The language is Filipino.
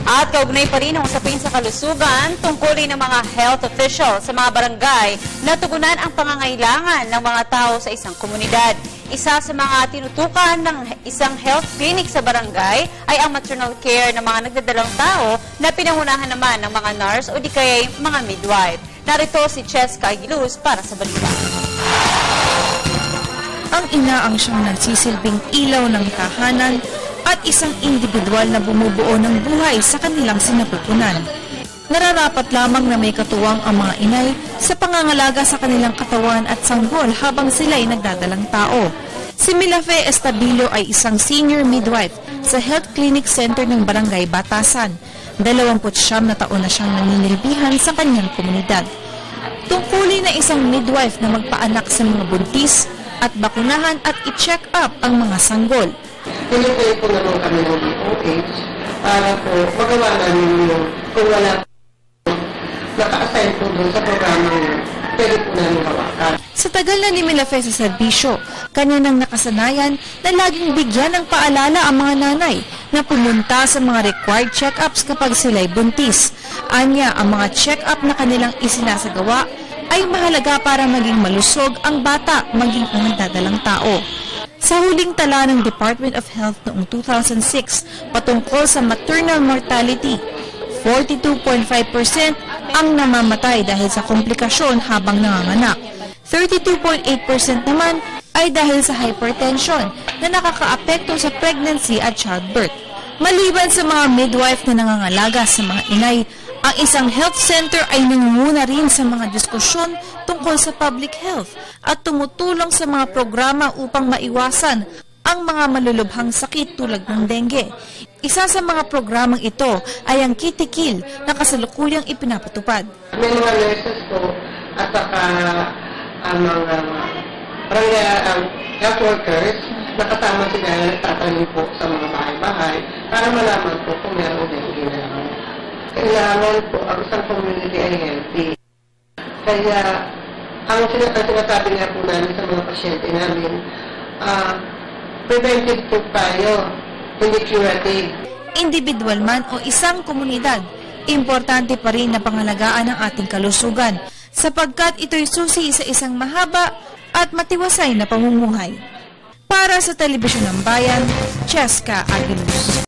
At kaugnay pa rin ang usapin sa kalusugan, tungkulin ng mga health officials sa mga barangay na tugunan ang pangangailangan ng mga tao sa isang komunidad. Isa sa mga tinutukan ng isang health clinic sa barangay ay ang maternal care ng mga nagdadalang tao na pinangunahan naman ng mga nurse o di kaya mga midwife. Narito si Cheska Aguiluz para sa balita. Ang ina ang siyang nagsisilbing ilaw ng tahanan at isang individual na bumubuo ng buhay sa kanilang sinapupunan. Nararapat lamang na may katuwang ang mga inay sa pangangalaga sa kanilang katawan at sanggol habang sila'y nagdadalang tao. Si Milafe Estabilio ay isang senior midwife sa Health Clinic Center ng Barangay Batasan. 29 na taon na siyang naninilbihan sa kanyang komunidad. Tungkulin na isang midwife na magpaanak sa mga buntis at bakunahan at i-check up ang mga sanggol. Pinipili po naman kami ng DOH para po magawa namin yung kung wala naka-assign po doon sa programa yun, pwede po namin hawakan. Sa tagal na ni Milafe sa serbisyo, kanya nang nakasanayan na laging bigyan ng paalala ang mga nanay na pumunta sa mga required check-ups kapag sila'y buntis. Anya, ang mga check-up na kanilang isinasagawa ay mahalaga para maging malusog ang bata, maging ang nagdadalang tao. Sa huling tala ng Department of Health noong 2006 patungkol sa maternal mortality, 42.5% ang namamatay dahil sa komplikasyon habang nanganganak. 32.8% naman ay dahil sa hypertension na nakakaapekto sa pregnancy at childbirth. Maliban sa mga midwife na nangangalaga sa mga inay, ang isang health center ay nangunguna rin sa mga diskusyon tungkol sa public health at tumutulong sa mga programa upang maiwasan ang mga malulubhang sakit tulad ng dengue. Isa sa mga programang ito ay ang Kitikil na kasalukuyang ipinapatupad. May mga nurses po at saka ang mga health workers nakasama sila na nagtatanim po sa mga bahay-bahay para malaman po kung meron dengue na lang. Kailangan po ang isang community ay healthy. Kaya, ang sinasabi nga po namin sa mga pasyente namin, preventive po tayo, hindi curative. Individual man o isang komunidad, importante pa rin na pangalagaan ang ating kalusugan sapagkat ito'y susi sa isang mahaba at matiwasay na pamumuhay. Para sa Telebisyon ng Bayan, Cheska Aguiluz.